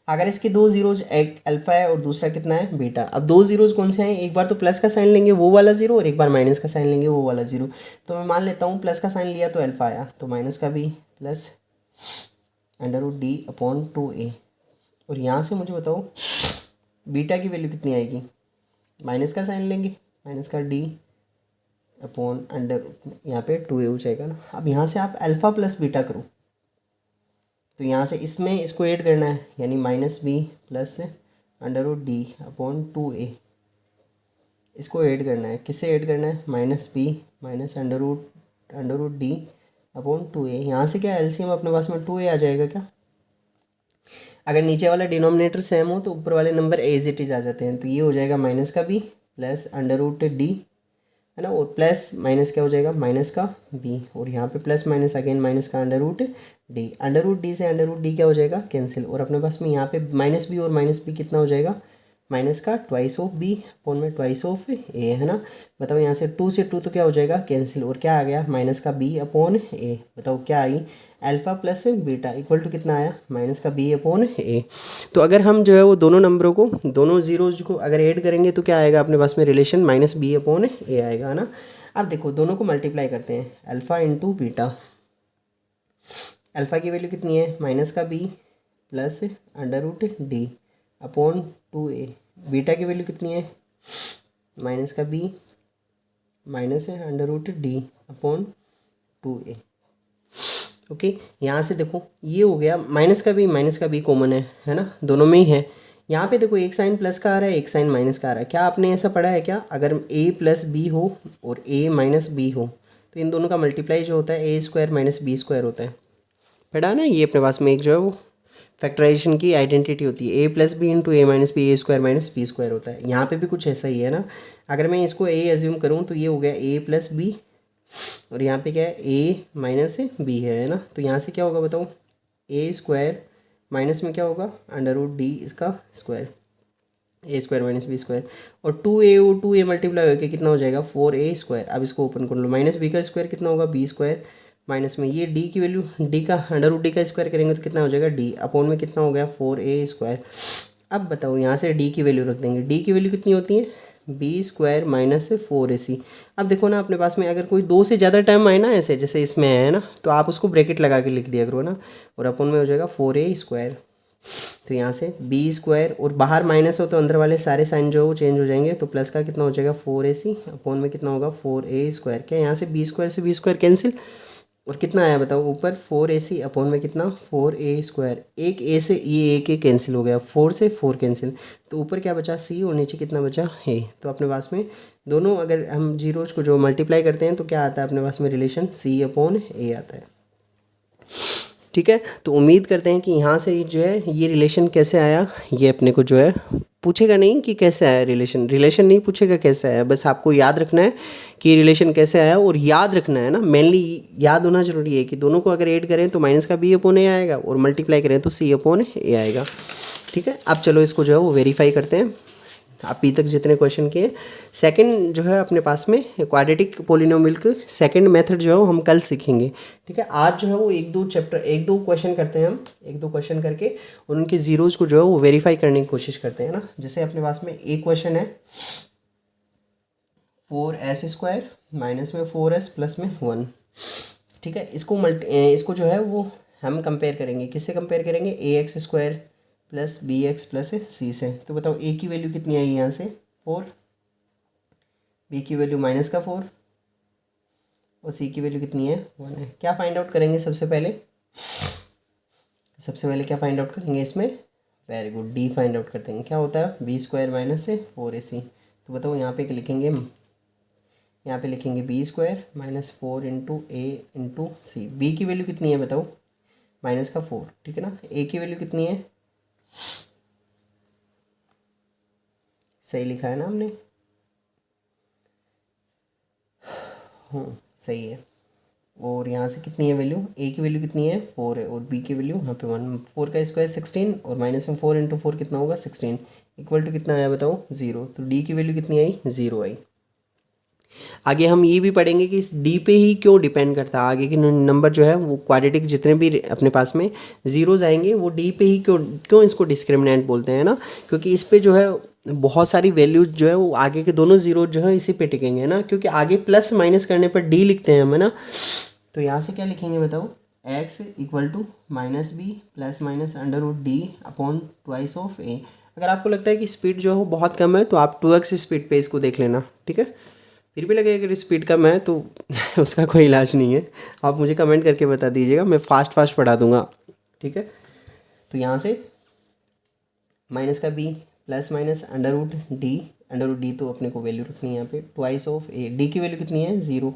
अगर इसके दो जीरोज, एक अल्फा है और दूसरा कितना है बीटा। अब दो जीरोज कौन से हैं, एक बार तो प्लस का साइन लेंगे वो वाला जीरो, और एक बार माइनस का साइन लेंगे वो वाला जीरो। तो मैं मान लेता हूँ प्लस का साइन लिया तो अल्फा आया, तो -b plus √d upon 2a। और यहाँ से मुझे बताओ बीटा की वैल्यू कितनी आएगी, माइनस का साइन लेंगे, माइनस का d अपॉन यहाँ पे 2a हो जाएगा ना। अब यहाँ से आप अल्फा प्लस बीटा करो, तो यहाँ से इसमें इसको ऐड करना है, यानी -b plus √d upon 2a, इसको ऐड करना है। किससे ऐड करना है, -b minus √d upon 2a। यहाँ से क्या एलसीएम अपने पास में 2a आ जाएगा क्या। अगर नीचे वाला डिनोमिनेटर सेम हो तो ऊपर वाले नंबर एज इट इज़ आ जाते हैं। तो ये हो जाएगा -b प्लस √d, है ना, और प्लस माइनस क्या हो जाएगा, माइनस का b, और यहाँ पे प्लस माइनस अगेन माइनस का √d से √d क्या हो जाएगा, कैंसिल। और अपने पास में यहाँ पे -b और -b कितना हो जाएगा, माइनस का 2b अपॉन में 2a, है ना। बताओ यहाँ से 2 से 2 तो क्या हो जाएगा, कैंसिल, और क्या आ गया, माइनस का b अपॉन a। बताओ क्या आई, alpha plus beta equal to कितना आया, -b अपॉन a। तो अगर हम जो है वो दोनों नंबरों को, दोनों जीरोज को अगर ऐड करेंगे तो क्या आएगा अपने पास में रिलेशन, -b अपॉन a आएगा, है ना। अब देखो दोनों को मल्टीप्लाई करते हैं, अल्फ़ा इंटू बीटा, अल्फ़ा की वैल्यू कितनी है माइनस का b plus under root d upon 2a। Beta की वैल्यू कितनी है माइनस का बी माइनस है under root d upon 2a। Okay, यहाँ से देखो ये हो गया, माइनस का बी कॉमन है ना, दोनों में ही है। यहाँ पे देखो एक साइन प्लस का आ रहा है, एक साइन माइनस का आ रहा है। क्या आपने ऐसा पढ़ा है क्या, अगर a प्लस बी हो और a माइनस बी हो तो इन दोनों का मल्टीप्लाई जो होता है a square minus b square होता है। पढ़ा ना, ये अपने पास में एक जो है वो फैक्टराइजेशन की आइडेंटिटी होती है, a plus b into a minus b, a square minus b square होता है। यहाँ पे भी कुछ ऐसा ही है ना। अगर मैं इसको a एज्यूम करूँ तो ये हो गया a प्लस बी और यहाँ पे क्या है a माइनस बी है ना। तो यहाँ से क्या होगा बताओ, a स्क्वायर माइनस में क्या होगा अंडर रूट डी इसका स्क्वायर, ए स्क्वायर माइनस बी स्क्वायर, और 2a और 2a मल्टीप्लाई होकर कितना हो जाएगा 4a स्क्वायर। अब इसको ओपन कर लो, माइनस बी का स्क्वायर कितना होगा बी स्क्वायर, माइनस में ये डी की वैल्यू डी का अंडर रूट डी का स्क्वायर करेंगे तो कितना हो जाएगा डी अपॉन में कितना हो गया 4a स्क्वायर। अब बताओ यहाँ से डी की वैल्यू रख देंगे, डी की वैल्यू कितनी होती है बी स्क्वायर माइनस 4ac। अब देखो ना अपने पास में अगर कोई दो से ज़्यादा टर्म आए ना ऐसे जैसे इसमें है ना, तो आप उसको ब्रैकेट लगा के लिख दिया करो ना, और अपॉन में हो जाएगा 4a स्क्वायर। तो यहाँ से बी स्क्वायर और बाहर माइनस हो तो अंदर वाले सारे साइन जो है वो चेंज हो जाएंगे, तो प्लस का कितना हो जाएगा 4ac अपॉन में कितना होगा 4a स्क्वायर। क्या यहाँ से बी स्क्वायर से बी स्क्वायर कैंसिल, और कितना आया बताओ ऊपर 4ac अपॉन में कितना 4a स्क्वायर। एक a से ये एक कैंसिल हो गया, 4 से 4 कैंसिल, तो ऊपर क्या बचा c और नीचे कितना बचा a। तो अपने पास में दोनों अगर हम जीरोज को जो मल्टीप्लाई करते हैं तो क्या आता है अपने पास में रिलेशन c अपॉन a आता है। ठीक है, तो उम्मीद करते हैं कि यहाँ से जो है ये रिलेशन कैसे आया, ये अपने को जो है पूछेगा नहीं कि कैसे आया रिलेशन, रिलेशन नहीं पूछेगा कैसे आया, बस आपको याद रखना है कि रिलेशन कैसे आया। और याद रखना है ना, मेनली याद होना जरूरी है कि दोनों को अगर ऐड करें तो माइनस का बी अपॉन ए आएगा और मल्टीप्लाई करें तो सी अपॉन ए आएगा। ठीक है, अब चलो इसको जो है वो वेरीफाई करते हैं अभी तक जितने क्वेश्चन किए। सेकंड जो है अपने पास में क्वाड्रेटिक पोलिनोमियल के सेकंड मेथड जो है वो हम कल सीखेंगे। ठीक है, आज जो है वो एक दो क्वेश्चन करते हैं हम, एक दो क्वेश्चन करके और उनके जीरोज को जो है वो वेरीफाई करने की कोशिश करते हैं ना। जैसे अपने पास में एक क्वेश्चन है 4s स्क्वायर माइनस में 4s प्लस में 1। ठीक है, इसको जो है वो हम कंपेयर करेंगे, किससे कंपेयर करेंगे ax square plus b x plus c से। तो बताओ ए की वैल्यू कितनी आई यहाँ से 4, बी की वैल्यू माइनस का 4 और सी की वैल्यू कितनी है 1 है। क्या फाइंड आउट करेंगे सबसे पहले क्या फाइंड आउट करेंगे इसमें, very good, D find out करते हैं। क्या होता है बी स्क्वायर माइनस 4ac। तो बताओ यहाँ पे लिखेंगे, यहाँ पे लिखेंगे बी स्क्वायर माइनस 4 इंटू ए इंटू सी। बी की वैल्यू कितनी है बताओ माइनस का 4, ठीक है ना। ए की वैल्यू कितनी है, सही लिखा है ना हमने, सही है। और यहाँ से कितनी है वैल्यू, ए की वैल्यू कितनी है 4 है और बी की वैल्यू यहाँ पे 1। 4 का स्क्वायर 16 और माइनस में 4 इंटू 4 कितना होगा 16 इक्वल टू कितना आया बताओ 0। तो डी की वैल्यू कितनी आई 0 आई। आगे हम ये भी पढ़ेंगे कि इस डी पे ही क्यों डिपेंड करता है, आगे के नंबर जो है वो क्वाड्रेटिक जितने भी अपने पास में जीरोज आएंगे वो डी पे ही क्यों इसको डिस्क्रिमिनेंट बोलते हैं ना, क्योंकि इस पे जो है बहुत सारी वैल्यूज जो है वो आगे के दोनों जीरो जो है इसी पे टिकेंगे ना, क्योंकि आगे प्लस माइनस करने पर डी लिखते हैं हम, है ना। तो यहाँ से क्या लिखेंगे बताओ, x equal to minus b plus minus under root d upon twice of a. अगर आपको लगता है कि स्पीड जो है वो बहुत कम है तो आप 2x स्पीड पे इसको देख लेना, ठीक है। फिर भी लगे अगर स्पीड कम है तो उसका कोई इलाज नहीं है, आप मुझे कमेंट करके बता दीजिएगा, मैं फास्ट पढ़ा दूंगा, ठीक है। तो यहाँ से माइनस का b plus minus under root d तो अपने को वैल्यू रखनी है यहाँ पे ट्वाइस ऑफ ए। डी की वैल्यू कितनी है 0,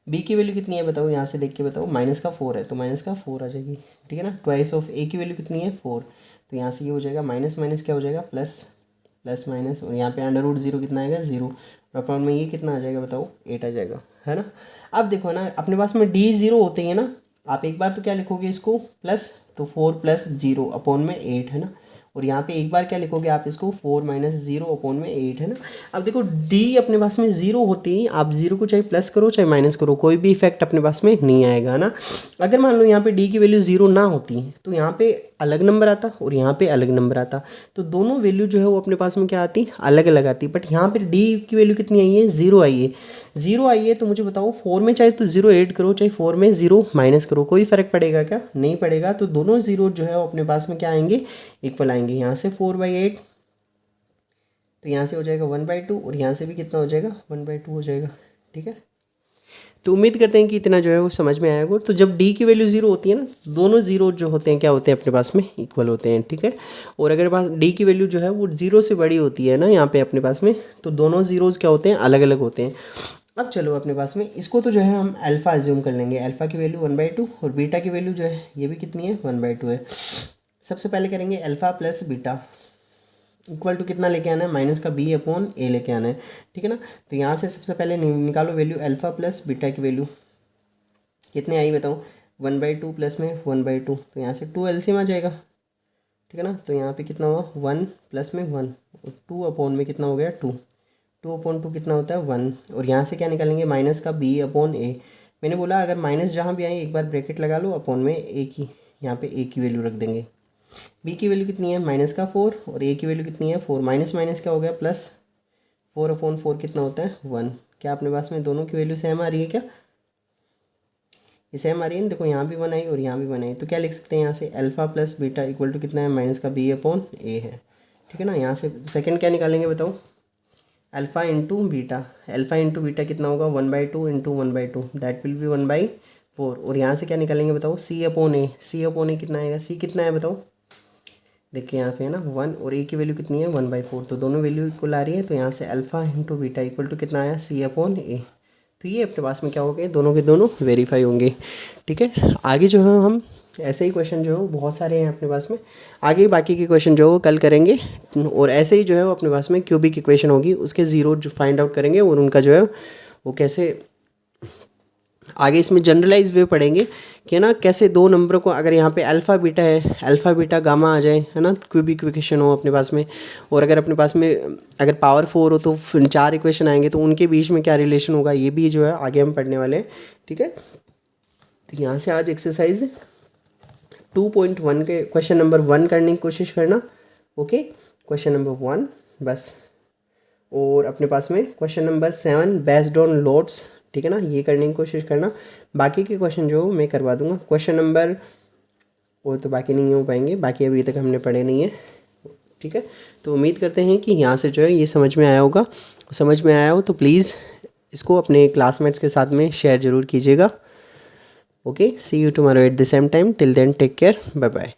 बी की वैल्यू कितनी है बताओ, यहाँ से देख के बताओ, माइनस का 4 है तो माइनस का 4 आ जाएगी, ठीक है ना। ट्वाइस ऑफ ए की वैल्यू कितनी है 4, तो यहाँ से ये हो जाएगा माइनस माइनस क्या हो जाएगा प्लस माइनस, और यहाँ पे अंडर रूट 0 कितना आएगा 0, और अपॉन में ये कितना आ जाएगा बताओ 8 आ जाएगा, है ना। अब देखो ना अपने पास में डी 0 होते हैं ना, आप एक बार तो क्या लिखोगे इसको प्लस, तो 4 प्लस 0 अपॉन में 8 है ना, और यहाँ पे एक बार क्या लिखोगे आप इसको 4 माइनस 0 अपॉन में 8 है ना। अब देखो डी अपने पास में 0 होती है, आप 0 को चाहे प्लस करो चाहे माइनस करो कोई भी इफेक्ट अपने पास में नहीं आएगा ना। अगर मान लो यहाँ पे डी की वैल्यू 0 ना होती तो यहाँ पे अलग नंबर आता और यहाँ पे अलग नंबर आता, तो दोनों वैल्यू जो है वो अपने पास में क्या आती अलग अलग आती, बट यहाँ पे डी की वैल्यू कितनी आई है 0 आई है। ज़ीरो आई है तो मुझे बताओ 4 में चाहे तो ज़ीरो ऐड करो, चाहे 4 में ज़ीरो माइनस करो, कोई फ़र्क पड़ेगा क्या? नहीं पड़ेगा। तो दोनों ज़ीरो जो है वो अपने पास में क्या आएंगे, इक्वल आएंगे। यहाँ से 4/8 तो यहाँ से हो जाएगा 1/2 और यहाँ से भी कितना हो जाएगा 1/2 हो जाएगा। ठीक है, तो उम्मीद करते हैं कि इतना जो है वो समझ में आएगा। तो जब डी की वैल्यू ज़ीरो होती है ना, दोनों ज़ीरो जो होते हैं क्या होते हैं अपने पास में, इक्वल होते हैं। ठीक है, और अगर पास डी की वैल्यू जो है वो ज़ीरो से बड़ी होती है ना यहाँ पे अपने पास में, तो दोनों ज़ीरोज़ क्या होते हैं, अलग अलग होते हैं। अब चलो अपने पास में इसको तो जो है हम अल्फ़ा अज्यूम कर लेंगे, अल्फ़ा की वैल्यू 1/2 और बीटा की वैल्यू जो है ये भी कितनी है 1/2 है। सबसे पहले करेंगे alpha plus beta equal to कितना लेके आना है, माइनस का बी अपॉन ए लेके आना है। ठीक है ना, तो यहाँ से सबसे पहले निकालो वैल्यू अल्फ़ा प्लस बीटा की वैल्यू कितने आई बताओ, 1/2 प्लस में 1/2 तो यहाँ से 2 एलसीएम आ जाएगा। ठीक है ना, तो यहाँ पे कितना हुआ 1 प्लस में 1 और 2 अपॉन में कितना हो गया 2 अपॉन 2 कितना होता है 1 और यहाँ से क्या निकालेंगे माइनस का बी अपॉन ए। मैंने बोला अगर माइनस जहाँ भी आए एक बार ब्रैकेट लगा लो, अपॉन में ए की, यहाँ पे ए की वैल्यू रख देंगे। बी की वैल्यू कितनी है माइनस का 4 और ए की वैल्यू कितनी है 4, माइनस माइनस क्या हो गया प्लस, 4 अपॉन 4 कितना होता है 1। क्या अपने पास में दोनों की वैल्यू सेम आ रही है क्या, ये सेम आ रही है ना, देखो यहाँ भी 1 आई और यहाँ भी 1 आई। तो क्या लिख सकते हैं यहाँ से alpha plus beta equal to कितना है माइनस का बी अपॉन ए है। ठीक है ना, यहाँ से सेकंड क्या निकालेंगे बताओ, alpha into beta, alpha into beta कितना होगा 1/2 इंटू 1/2 दैट विल बी 1/4 और यहाँ से क्या निकालेंगे बताओ सी अपॉन ए, सी अपॉन ए कितना आएगा, सी कितना है बताओ, देखिए यहाँ पे है ना 1 और ए की वैल्यू कितनी है 1/4 तो दोनों वैल्यू इक्वल आ रही है। तो यहाँ से alpha into beta equal to कितना आया सी अपॉन ए। तो ये अपने पास में क्या हो गए, दोनों के दोनों वेरीफाई होंगे। ठीक है, आगे जो है हम ऐसे ही क्वेश्चन जो है वो बहुत सारे हैं अपने पास में, आगे बाकी के क्वेश्चन जो है वो कल करेंगे और ऐसे ही जो है वो अपने पास में क्यूबिक इक्वेशन होगी उसके ज़ीरो जो फाइंड आउट करेंगे और उनका जो है वो कैसे आगे इसमें जनरलाइज वे पढ़ेंगे कि ना कैसे दो नंबरों को, अगर यहाँ पे अल्फ़ा बीटा है, अल्फ़ा बीटा गामा आ जाए है ना, क्यूबिक इक्वेशन हो अपने पास में, और अगर अपने पास में अगर पावर 4 हो तो फिर 4 इक्वेशन आएंगे तो उनके बीच में क्या रिलेशन होगा, ये भी जो है आगे हम पढ़ने वाले हैं। ठीक है, तो यहाँ से आज एक्सरसाइज 2.1 के क्वेश्चन नंबर 1 करने की कोशिश करना। ओके, क्वेश्चन नंबर 1 बस, और अपने पास में question number 7 based on loads, ठीक है ना, ये करने की कोशिश करना। बाकी के क्वेश्चन जो मैं करवा दूंगा, क्वेश्चन नंबर वो तो बाकी नहीं हो पाएंगे, बाकी अभी तक हमने पढ़े नहीं है। ठीक है, तो उम्मीद करते हैं कि यहाँ से जो है ये समझ में आया होगा, समझ में आया हो तो प्लीज़ इसको अपने क्लासमेट्स के साथ में शेयर ज़रूर कीजिएगा। Okay, see you tomorrow at the same time, till then take care, bye bye.